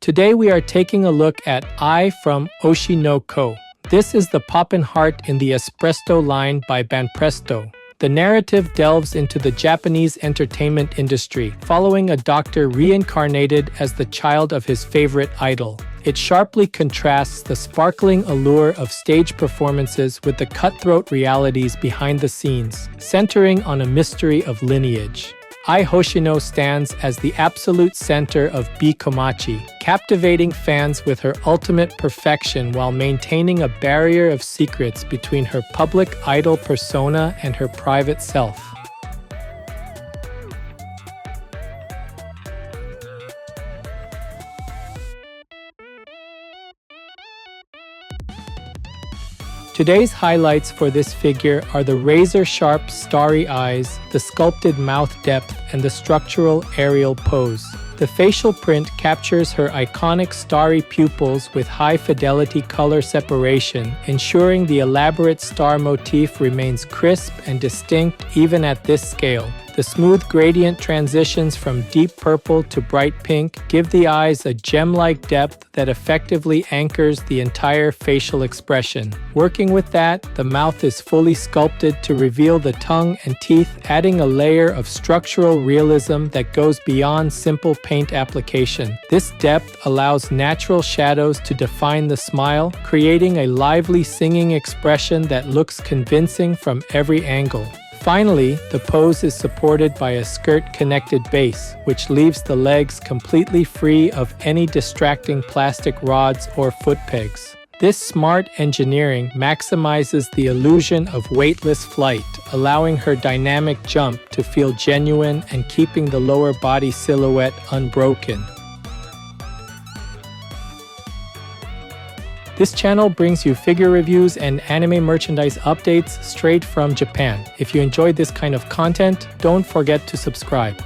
Today we are taking a look at Ai from Oshi no Ko. This is the Poppin Heart in the Espresto line by Banpresto. The narrative delves into the Japanese entertainment industry, following a doctor reincarnated as the child of his favorite idol. It sharply contrasts the sparkling allure of stage performances with the cutthroat realities behind the scenes, centering on a mystery of lineage. Ai Hoshino stands as the absolute center of B-Komachi, captivating fans with her ultimate perfection while maintaining a barrier of secrets between her public idol persona and her private self. Today's highlights for this figure are the razor-sharp starry eyes, the sculpted mouth depth, and the structural aerial pose. The facial print captures her iconic starry pupils with high-fidelity color separation, ensuring the elaborate star motif remains crisp and distinct even at this scale. The smooth gradient transitions from deep purple to bright pink give the eyes a gem-like depth that effectively anchors the entire facial expression. Working with that, the mouth is fully sculpted to reveal the tongue and teeth, adding a layer of structural realism that goes beyond simple paint application. This depth allows natural shadows to define the smile, creating a lively singing expression that looks convincing from every angle. Finally, the pose is supported by a skirt-connected base, which leaves the legs completely free of any distracting plastic rods or foot pegs. This smart engineering maximizes the illusion of weightless flight, allowing her dynamic jump to feel genuine and keeping the lower body silhouette unbroken. This channel brings you figure reviews and anime merchandise updates straight from Japan. If you enjoyed this kind of content, don't forget to subscribe.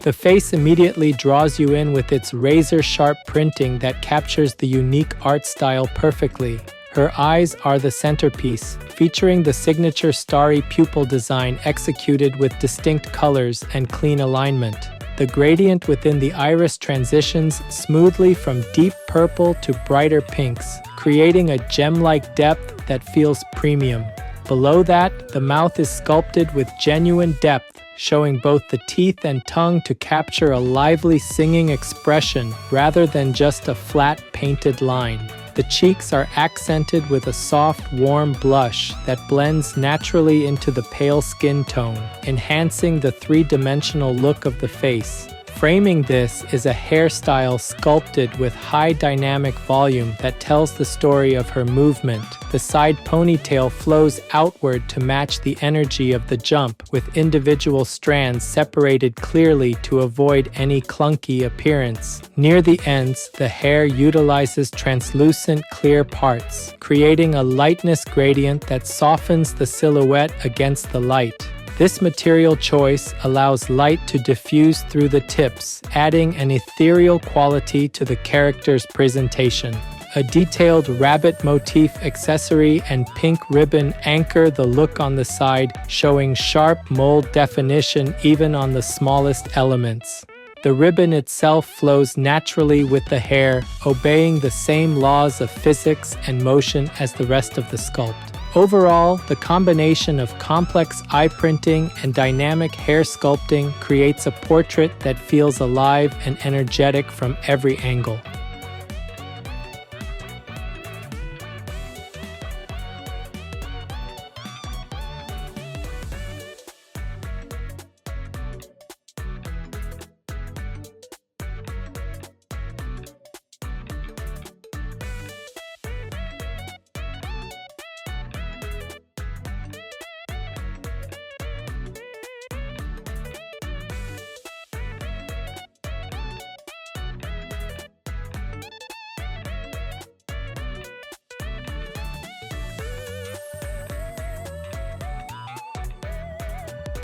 The face immediately draws you in with its razor-sharp printing that captures the unique art style perfectly. Her eyes are the centerpiece, featuring the signature starry pupil design executed with distinct colors and clean alignment. The gradient within the iris transitions smoothly from deep purple to brighter pinks, creating a gem-like depth that feels premium. Below that, the mouth is sculpted with genuine depth, showing both the teeth and tongue to capture a lively singing expression rather than just a flat painted line. The cheeks are accented with a soft, warm blush that blends naturally into the pale skin tone, enhancing the three-dimensional look of the face. Framing this is a hairstyle sculpted with high dynamic volume that tells the story of her movement. The side ponytail flows outward to match the energy of the jump, with individual strands separated clearly to avoid any clunky appearance. Near the ends, the hair utilizes translucent clear parts, creating a lightness gradient that softens the silhouette against the light. This material choice allows light to diffuse through the tips, adding an ethereal quality to the character's presentation. A detailed rabbit motif accessory and pink ribbon anchor the look on the side, showing sharp mold definition even on the smallest elements. The ribbon itself flows naturally with the hair, obeying the same laws of physics and motion as the rest of the sculpt. Overall, the combination of complex eye printing and dynamic hair sculpting creates a portrait that feels alive and energetic from every angle.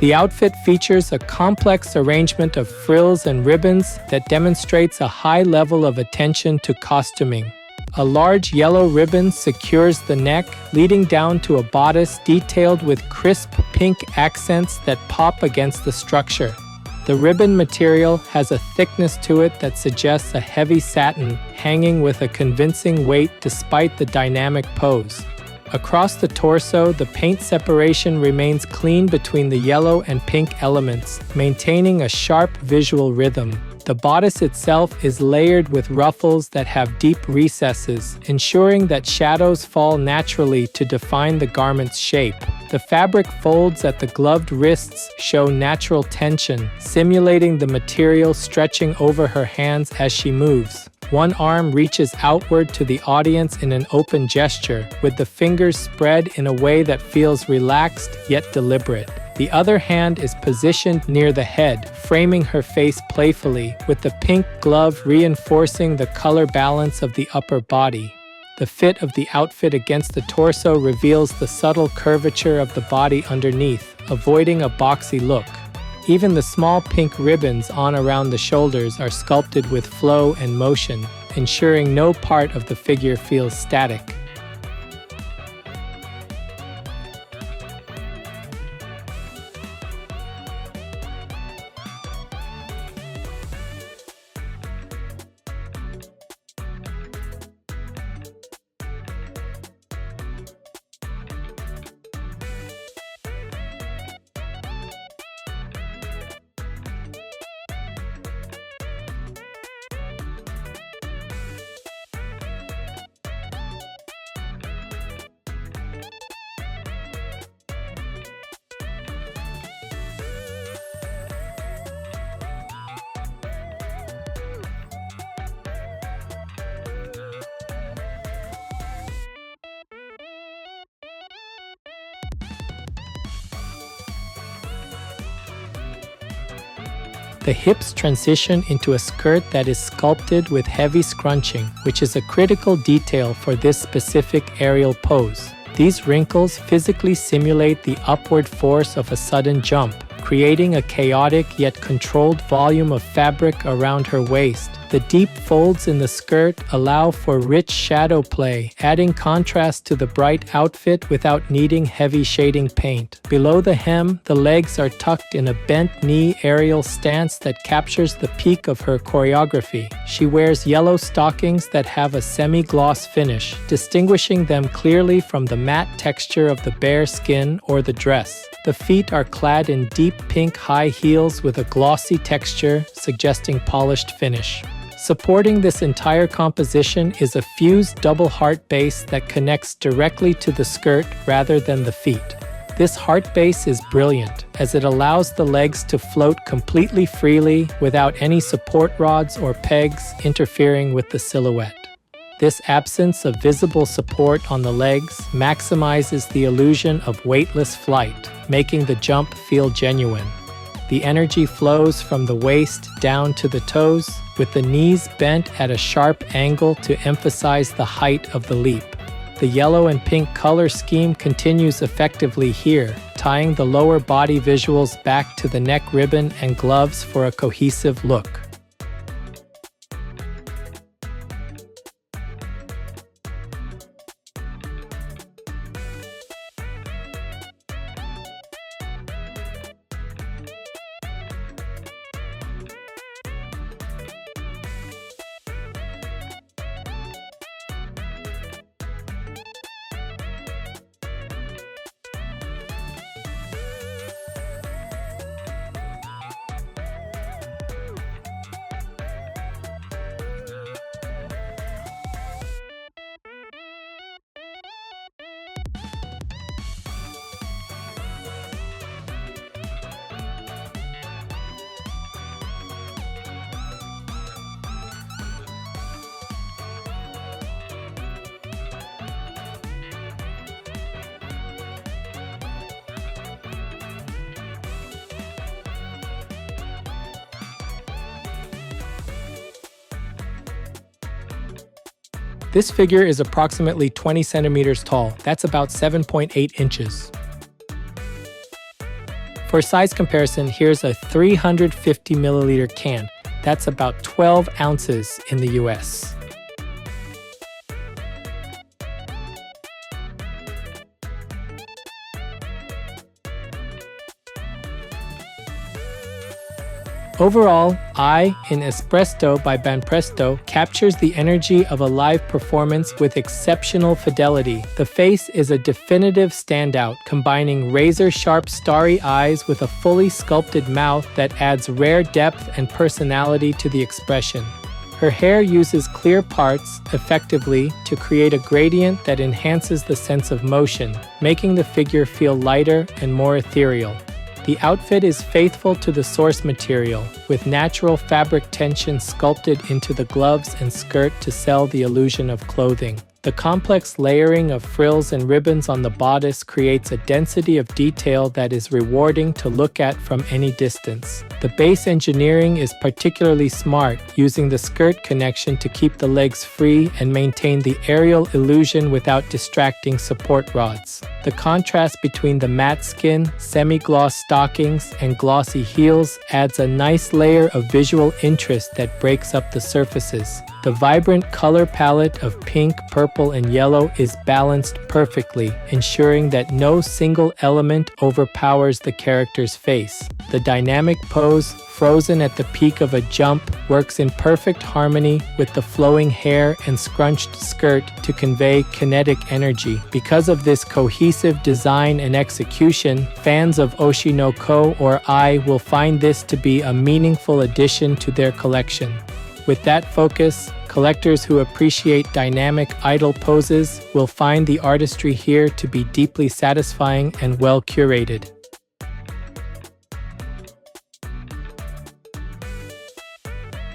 The outfit features a complex arrangement of frills and ribbons that demonstrates a high level of attention to costuming. A large yellow ribbon secures the neck, leading down to a bodice detailed with crisp pink accents that pop against the structure. The ribbon material has a thickness to it that suggests a heavy satin, hanging with a convincing weight despite the dynamic pose. Across the torso, the paint separation remains clean between the yellow and pink elements, maintaining a sharp visual rhythm. The bodice itself is layered with ruffles that have deep recesses, ensuring that shadows fall naturally to define the garment's shape. The fabric folds at the gloved wrists show natural tension, simulating the material stretching over her hands as she moves. One arm reaches outward to the audience in an open gesture, with the fingers spread in a way that feels relaxed yet deliberate. The other hand is positioned near the head, framing her face playfully, with the pink glove reinforcing the color balance of the upper body. The fit of the outfit against the torso reveals the subtle curvature of the body underneath, avoiding a boxy look. Even the small pink ribbons on around the shoulders are sculpted with flow and motion, ensuring no part of the figure feels static. The hips transition into a skirt that is sculpted with heavy scrunching, which is a critical detail for this specific aerial pose. These wrinkles physically simulate the upward force of a sudden jump, creating a chaotic yet controlled volume of fabric around her waist. The deep folds in the skirt allow for rich shadow play, adding contrast to the bright outfit without needing heavy shading paint. Below the hem, the legs are tucked in a bent-knee aerial stance that captures the peak of her choreography. She wears yellow stockings that have a semi-gloss finish, distinguishing them clearly from the matte texture of the bare skin or the dress. The feet are clad in deep pink high heels with a glossy texture, suggesting polished finish. Supporting this entire composition is a fused double heart base that connects directly to the skirt rather than the feet. This heart base is brilliant, as it allows the legs to float completely freely without any support rods or pegs interfering with the silhouette. This absence of visible support on the legs maximizes the illusion of weightless flight, making the jump feel genuine. The energy flows from the waist down to the toes, with the knees bent at a sharp angle to emphasize the height of the leap. The yellow and pink color scheme continues effectively here, tying the lower body visuals back to the neck ribbon and gloves for a cohesive look. This figure is approximately 20 centimeters tall. That's about 7.8 inches. For size comparison, here's a 350 milliliter can. That's about 12 ounces in the US. Overall, Ai ESPRESTO by Banpresto captures the energy of a live performance with exceptional fidelity. The face is a definitive standout, combining razor-sharp starry eyes with a fully sculpted mouth that adds rare depth and personality to the expression. Her hair uses clear parts effectively to create a gradient that enhances the sense of motion, making the figure feel lighter and more ethereal. The outfit is faithful to the source material, with natural fabric tension sculpted into the gloves and skirt to sell the illusion of clothing. The complex layering of frills and ribbons on the bodice creates a density of detail that is rewarding to look at from any distance. The base engineering is particularly smart, using the skirt connection to keep the legs free and maintain the aerial illusion without distracting support rods. The contrast between the matte skin, semi-gloss stockings, and glossy heels adds a nice layer of visual interest that breaks up the surfaces. The vibrant color palette of pink, purple, and yellow is balanced perfectly, ensuring that no single element overpowers the character's face. The dynamic pose, frozen at the peak of a jump, works in perfect harmony with the flowing hair and scrunched skirt to convey kinetic energy. Because of this cohesive design and execution, fans of Oshi no Ko or Ai will find this to be a meaningful addition to their collection. With that focus, collectors who appreciate dynamic idol poses will find the artistry here to be deeply satisfying and well curated.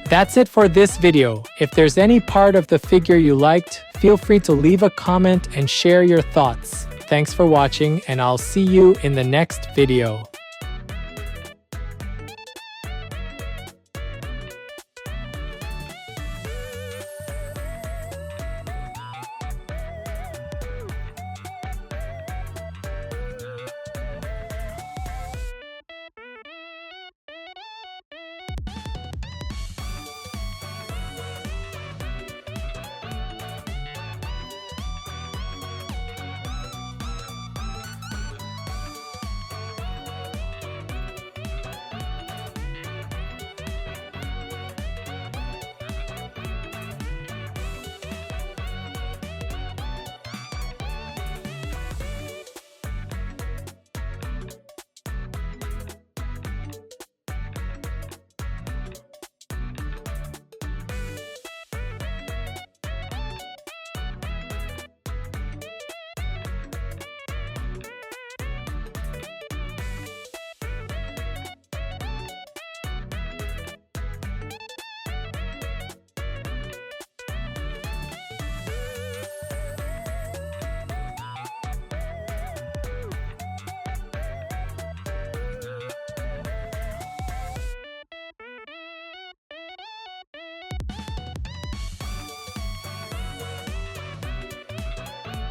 That's it for this video. If there's any part of the figure you liked, feel free to leave a comment and share your thoughts. Thanks for watching, and I'll see you in the next video.